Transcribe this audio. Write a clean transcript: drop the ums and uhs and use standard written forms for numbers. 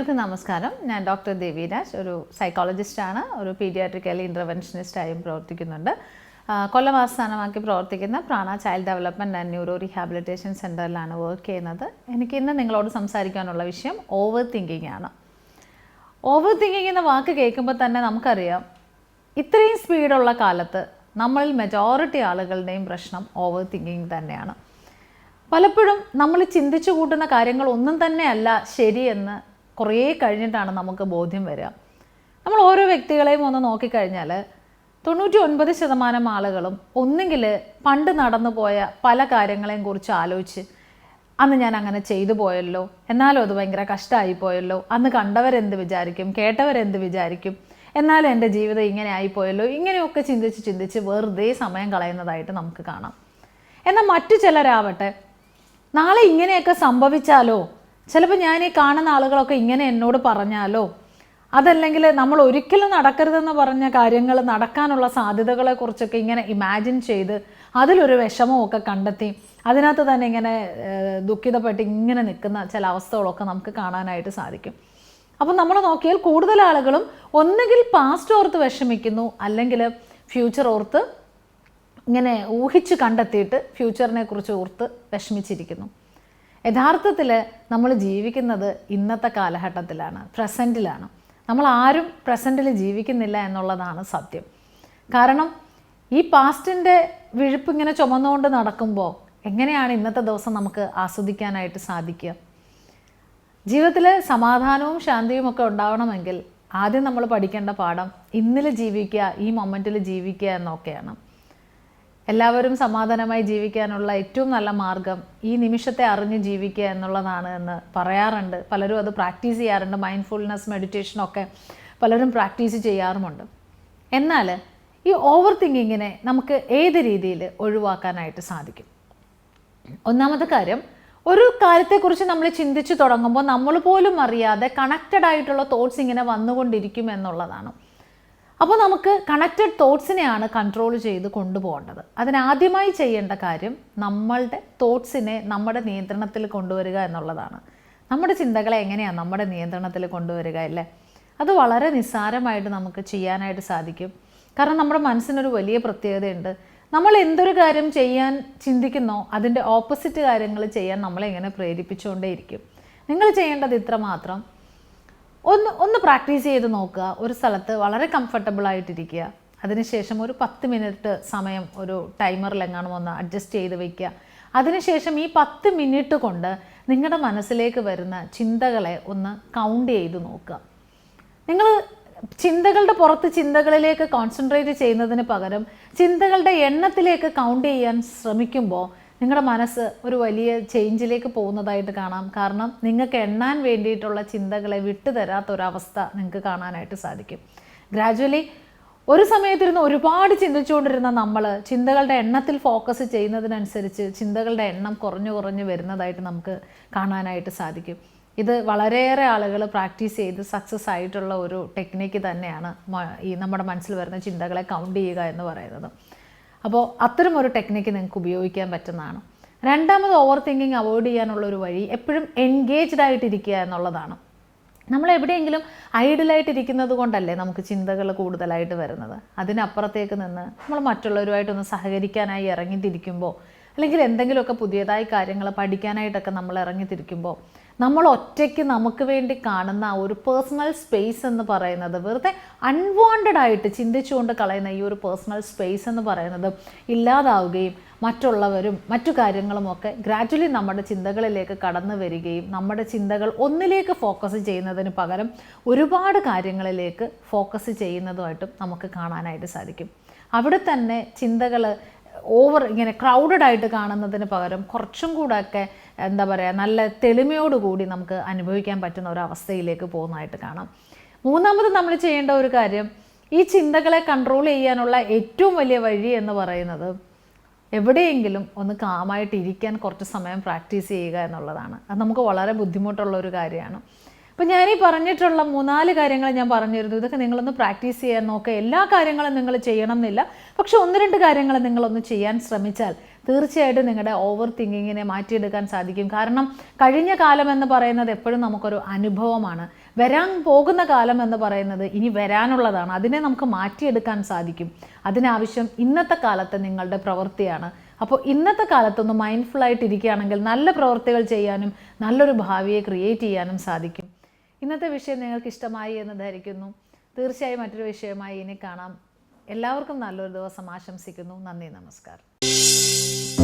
എല്ലാവർക്കും നമസ്കാരം. ഞാൻ ഡോക്ടർ ദേവിരാജ്, ഒരു സൈക്കോളജിസ്റ്റാണ്, ഒരു പീഡിയാട്രിക് എർലി ഇൻ്റർവെൻഷനിസ്റ്റായും പ്രവർത്തിക്കുന്നുണ്ട്. കൊല്ലം ആസ്ഥാനമാക്കി പ്രവർത്തിക്കുന്ന Prana child development and neuro rehabilitation സെൻറ്ററിലാണ് വർക്ക് ചെയ്യുന്നത്. എനിക്കിന്ന് നിങ്ങളോട് സംസാരിക്കാനുള്ള വിഷയം ഓവർ തിങ്കിങ് ആണ്. ഓവർ തിങ്കിങ് എന്ന വാക്ക് കേൾക്കുമ്പോൾ തന്നെ നമുക്കറിയാം, ഇത്രയും സ്പീഡുള്ള കാലത്ത് നമ്മളിൽ മെജോറിറ്റി ആളുകളുടെയും പ്രശ്നം ഓവർ തിങ്കിങ് തന്നെയാണ്. പലപ്പോഴും നമ്മൾ ചിന്തിച്ചു കൂട്ടുന്ന കാര്യങ്ങളൊന്നും തന്നെയല്ല ശരിയെന്ന് കുറേ കഴിഞ്ഞിട്ടാണ് നമുക്ക് ബോധ്യം വരിക. നമ്മൾ ഓരോ വ്യക്തികളെയും ഒന്ന് നോക്കിക്കഴിഞ്ഞാൽ 99% ആളുകളും ഒന്നുകിൽ പണ്ട് നടന്നു പോയ പല കാര്യങ്ങളെയും കുറിച്ച് ആലോചിച്ച് അന്ന് ഞാൻ അങ്ങനെ ചെയ്തു പോയല്ലോ, എന്നാലും അത് ഭയങ്കര കഷ്ടമായി പോയല്ലോ, അന്ന് കണ്ടവരെന്ത് വിചാരിക്കും, കേട്ടവരെന്ത് വിചാരിക്കും, എന്നാലും എൻ്റെ ജീവിതം ഇങ്ങനെ ആയിപ്പോയല്ലോ, ഇങ്ങനെയൊക്കെ ചിന്തിച്ച് വെറുതെ സമയം കളയുന്നതായിട്ട് നമുക്ക് കാണാം. എന്നാൽ മറ്റു ചിലരാവട്ടെ, നാളെ ഇങ്ങനെയൊക്കെ സംഭവിച്ചാലോ, ചിലപ്പോൾ ഞാൻ ഈ കാണുന്ന ആളുകളൊക്കെ ഇങ്ങനെ എന്നോട് പറഞ്ഞാലോ, അതല്ലെങ്കിൽ നമ്മൾ ഒരിക്കലും നടക്കരുതെന്ന് പറഞ്ഞ കാര്യങ്ങൾ നടക്കാനുള്ള സാധ്യതകളെക്കുറിച്ചൊക്കെ ഇങ്ങനെ ഇമാജിൻ ചെയ്ത് അതിലൊരു വിഷമമൊക്കെ കണ്ടെത്തി അതിനകത്ത് തന്നെ ഇങ്ങനെ ദുഃഖിതപ്പെട്ട് ഇങ്ങനെ നിൽക്കുന്ന ചില അവസ്ഥകളൊക്കെ നമുക്ക് കാണാനായിട്ട് സാധിക്കും. അപ്പം നമ്മൾ നോക്കിയാൽ കൂടുതൽ ആളുകളും ഒന്നുകിൽ പാസ്റ്റ് ഓർത്ത് വിഷമിക്കുന്നു, അല്ലെങ്കിൽ ഫ്യൂച്ചർ ഓർത്ത് ഇങ്ങനെ ഊഹിച്ച് കണ്ടെത്തിയിട്ട് ഫ്യൂച്ചറിനെ കുറിച്ച് ഓർത്ത് വിഷമിച്ചിരിക്കുന്നു. യഥാർത്ഥത്തിൽ നമ്മൾ ജീവിക്കുന്നത് ഇന്നത്തെ കാലഘട്ടത്തിലാണ്, പ്രസൻറ്റിലാണ്. നമ്മൾ ആരും പ്രസൻറ്റിൽ ജീവിക്കുന്നില്ല എന്നുള്ളതാണ് സത്യം. കാരണം ഈ പാസ്റ്റിൻ്റെ വിഴുപ്പ് ഇങ്ങനെ ചുമന്നുകൊണ്ട് നടക്കുമ്പോൾ എങ്ങനെയാണ് ഇന്നത്തെ ദിവസം നമുക്ക് ആസ്വദിക്കാനായിട്ട് സാധിക്കുക? ജീവിതത്തിൽ സമാധാനവും ശാന്തിയും ഒക്കെ ഉണ്ടാവണമെങ്കിൽ ആദ്യം നമ്മൾ പഠിക്കേണ്ട പാഠം ഇന്നിൽ ജീവിക്കുക, ഈ മൊമെൻറ്റിൽ ജീവിക്കുക എന്നൊക്കെയാണ്. എല്ലാവരും സമാധാനമായി ജീവിക്കാനുള്ള ഏറ്റവും നല്ല മാർഗം ഈ നിമിഷത്തെ അറിഞ്ഞ് ജീവിക്കുക എന്നുള്ളതാണ് എന്ന് പറയാറുണ്ട്. പലരും അത് പ്രാക്ടീസ് ചെയ്യാറുണ്ട്. മൈൻഡ്ഫുൾനെസ് മെഡിറ്റേഷനൊക്കെ പലരും പ്രാക്ടീസ് ചെയ്യാറുമുണ്ട്. എന്നാൽ ഈ ഓവർ തിങ്കിങ്ങിനെ നമുക്ക് ഏത് രീതിയിൽ ഒഴിവാക്കാനായിട്ട് സാധിക്കും? ഒന്നാമത്തെ കാര്യം, ഒരു കാര്യത്തെക്കുറിച്ച് നമ്മൾ ചിന്തിച്ച് തുടങ്ങുമ്പോൾ നമ്മൾ പോലും അറിയാതെ കണക്റ്റഡ് ആയിട്ടുള്ള തോട്ട്സ് ഇങ്ങനെ വന്നുകൊണ്ടിരിക്കും എന്നുള്ളതാണ്. അപ്പോൾ നമുക്ക് കണക്റ്റഡ് തോട്ട്സിനെയാണ് കൺട്രോൾ ചെയ്ത് കൊണ്ടുപോകേണ്ടത്. അതിനാദ്യമായി ചെയ്യേണ്ട കാര്യം നമ്മളുടെ തോട്ട്സിനെ നമ്മുടെ നിയന്ത്രണത്തിൽ കൊണ്ടുവരിക എന്നുള്ളതാണ്. നമ്മുടെ ചിന്തകളെ എങ്ങനെയാണ് നമ്മുടെ നിയന്ത്രണത്തിൽ കൊണ്ടുവരിക അല്ലേ? അത് വളരെ നിസ്സാരമായിട്ട് നമുക്ക് ചെയ്യാനായിട്ട് സാധിക്കും. കാരണം നമ്മുടെ മനസ്സിനൊരു വലിയ പ്രത്യേകതയുണ്ട്. നമ്മൾ എന്തൊരു കാര്യം ചെയ്യാൻ ചിന്തിക്കുന്നോ അതിൻ്റെ ഓപ്പോസിറ്റ് കാര്യങ്ങൾ ചെയ്യാൻ നമ്മളെങ്ങനെ പ്രേരിപ്പിച്ചുകൊണ്ടേയിരിക്കും. നിങ്ങൾ ചെയ്യേണ്ടത് ഇത്ര മാത്രം, ഒന്ന് പ്രാക്ടീസ് ചെയ്ത് നോക്കുക. ഒരു സ്ഥലത്ത് വളരെ കംഫർട്ടബിളായിട്ടിരിക്കുക. അതിനുശേഷം ഒരു 10 മിനിറ്റ് സമയം ഒരു ടൈമറിലെങ്ങാനും ഒന്ന് അഡ്ജസ്റ്റ് ചെയ്ത് വയ്ക്കുക. അതിനുശേഷം ഈ 10 മിനിറ്റ് കൊണ്ട് നിങ്ങളുടെ മനസ്സിലേക്ക് വരുന്ന ചിന്തകളെ ഒന്ന് കൗണ്ട് ചെയ്ത് നോക്കുക. നിങ്ങൾ ചിന്തകളുടെ പുറത്ത് ചിന്തകളിലേക്ക് കോൺസെൻട്രേറ്റ് ചെയ്യുന്നതിന് പകരം ചിന്തകളുടെ എണ്ണത്തിലേക്ക് കൗണ്ട് ചെയ്യാൻ ശ്രമിക്കുമ്പോൾ നിങ്ങളുടെ മനസ്സ് ഒരു വലിയ ചേഞ്ചിലേക്ക് പോകുന്നതായിട്ട് കാണാം. കാരണം നിങ്ങൾക്ക് എണ്ണാൻ വേണ്ടിയിട്ടുള്ള ചിന്തകളെ വിട്ടുതരാത്തൊരവസ്ഥ നിങ്ങൾക്ക് കാണാനായിട്ട് സാധിക്കും. ഗ്രാജുവലി ഒരു സമയത്തിരുന്ന് ഒരുപാട് ചിന്തിച്ചുകൊണ്ടിരുന്ന നമ്മൾ ചിന്തകളുടെ എണ്ണത്തിൽ ഫോക്കസ് ചെയ്യുന്നതിനനുസരിച്ച് ചിന്തകളുടെ എണ്ണം കുറഞ്ഞു വരുന്നതായിട്ട് നമുക്ക് കാണാനായിട്ട് സാധിക്കും. ഇത് വളരെയേറെ ആളുകൾ പ്രാക്ടീസ് ചെയ്ത് സക്സസ് ആയിട്ടുള്ള ഒരു ടെക്നിക്ക് തന്നെയാണ് ഈ നമ്മുടെ മനസ്സിൽ വരുന്ന ചിന്തകളെ കൗണ്ട് ചെയ്യുക എന്ന് പറയുന്നത്. അപ്പോൾ അത്തരം ഒരു ടെക്നിക്ക് നിങ്ങൾക്ക് ഉപയോഗിക്കാൻ പറ്റുന്നതാണ്. രണ്ടാമത്, ഓവർ തിങ്കിങ് അവോയ്ഡ് ചെയ്യാനുള്ളൊരു വഴി എപ്പോഴും എൻഗേജ്ഡ് ആയിട്ടിരിക്കുക എന്നുള്ളതാണ്. നമ്മൾ എവിടെയെങ്കിലും ഐഡിലായിട്ടിരിക്കുന്നത് കൊണ്ടല്ലേ നമുക്ക് ചിന്തകൾ കൂടുതലായിട്ട് വരുന്നത്. അതിനപ്പുറത്തേക്ക് നിന്ന് നമ്മൾ മറ്റുള്ളവരുമായിട്ടൊന്ന് സഹകരിക്കാനായി ഇറങ്ങിത്തിരിക്കുമ്പോൾ, അല്ലെങ്കിൽ എന്തെങ്കിലുമൊക്കെ പുതിയതായി കാര്യങ്ങൾ പഠിക്കാനായിട്ടൊക്കെ നമ്മൾ ഇറങ്ങിത്തിരിക്കുമ്പോൾ നമ്മൾ ഒറ്റയ്ക്ക് നമുക്ക് വേണ്ടി കാണുന്ന ആ ഒരു പേഴ്സണൽ സ്പേസ് എന്ന് പറയുന്നത്, വെറുതെ അൺവാണ്ടഡ് ആയിട്ട് ചിന്തിച്ചുകൊണ്ട് കളയുന്ന ഈ ഒരു പേഴ്സണൽ സ്പേസ് എന്ന് പറയുന്നത് ഇല്ലാതാവുകയും മറ്റുള്ളവരും മറ്റു കാര്യങ്ങളുമൊക്കെ ഗ്രാജുവലി നമ്മുടെ ചിന്തകളിലേക്ക് കടന്നു വരികയും നമ്മുടെ ചിന്തകൾ ഒന്നിലേക്ക് ഫോക്കസ് ചെയ്യുന്നതിന് പകരം ഒരുപാട് കാര്യങ്ങളിലേക്ക് ഫോക്കസ് ചെയ്യുന്നതുമായിട്ടും നമുക്ക് കാണാനായിട്ട് സാധിക്കും. അവിടെ തന്നെ ചിന്തകൾ ഇങ്ങനെ ക്രൗഡഡ് ആയിട്ട് കാണുന്നതിന് പകരം കുറച്ചും കൂടെയൊക്കെ എന്താ പറയുക, നല്ല തെളിമയോടുകൂടി നമുക്ക് അനുഭവിക്കാൻ പറ്റുന്ന ഒരു അവസ്ഥയിലേക്ക് പോകുന്നതായിട്ട് കാണാം. മൂന്നാമത് നമ്മൾ ചെയ്യേണ്ട ഒരു കാര്യം, ഈ ചിന്തകളെ കൺട്രോൾ ചെയ്യാനുള്ള ഏറ്റവും വലിയ വഴി എന്ന് പറയുന്നത് എവിടെയെങ്കിലും ഒന്ന് കാമായിട്ടിരിക്കാൻ കുറച്ച് സമയം പ്രാക്ടീസ് ചെയ്യുക എന്നുള്ളതാണ്. അത് നമുക്ക് വളരെ ബുദ്ധിമുട്ടുള്ള ഒരു കാര്യമാണ്. അപ്പോൾ ഞാനീ പറഞ്ഞിട്ടുള്ള 3-4 കാര്യങ്ങൾ ഞാൻ പറഞ്ഞിരുന്നു. ഇതൊക്കെ നിങ്ങളൊന്ന് പ്രാക്ടീസ് ചെയ്യാൻ നോക്കുക. എല്ലാ കാര്യങ്ങളും നിങ്ങൾ ചെയ്യണം എന്നില്ല, പക്ഷെ 1-2 കാര്യങ്ങൾ നിങ്ങളൊന്ന് ചെയ്യാൻ ശ്രമിച്ചാൽ തീർച്ചയായിട്ടും നിങ്ങളുടെ ഓവർ തിങ്കിങ്ങിനെ മാറ്റിയെടുക്കാൻ സാധിക്കും. കാരണം കഴിഞ്ഞ കാലം എന്ന് പറയുന്നത് എപ്പോഴും നമുക്കൊരു അനുഭവമാണ്. വരാൻ പോകുന്ന കാലം എന്ന് പറയുന്നത് ഇനി വരാനുള്ളതാണ്. അതിനെ നമുക്ക് മാറ്റിയെടുക്കാൻ സാധിക്കും. അതിനാവശ്യം ഇന്നത്തെ കാലത്ത് നിങ്ങളുടെ പ്രവൃത്തിയാണ്. അപ്പോൾ ഇന്നത്തെ കാലത്തൊന്ന് മൈൻഡ്ഫുൾ ആയിട്ടിരിക്കുകയാണെങ്കിൽ നല്ല പ്രവൃത്തികൾ ചെയ്യാനും നല്ലൊരു ഭാവിയെ ക്രിയേറ്റ് ചെയ്യാനും സാധിക്കും. ഇന്നത്തെ വിഷയം നിങ്ങൾക്ക് ഇഷ്ടമായി എന്ന് ധരിക്കുന്നു. തീർച്ചയായും മറ്റൊരു വിഷയമായി ഇനി കാണാം. എല്ലാവർക്കും നല്ലൊരു ദിവസം ആശംസിക്കുന്നു. നന്ദി, നമസ്കാരം.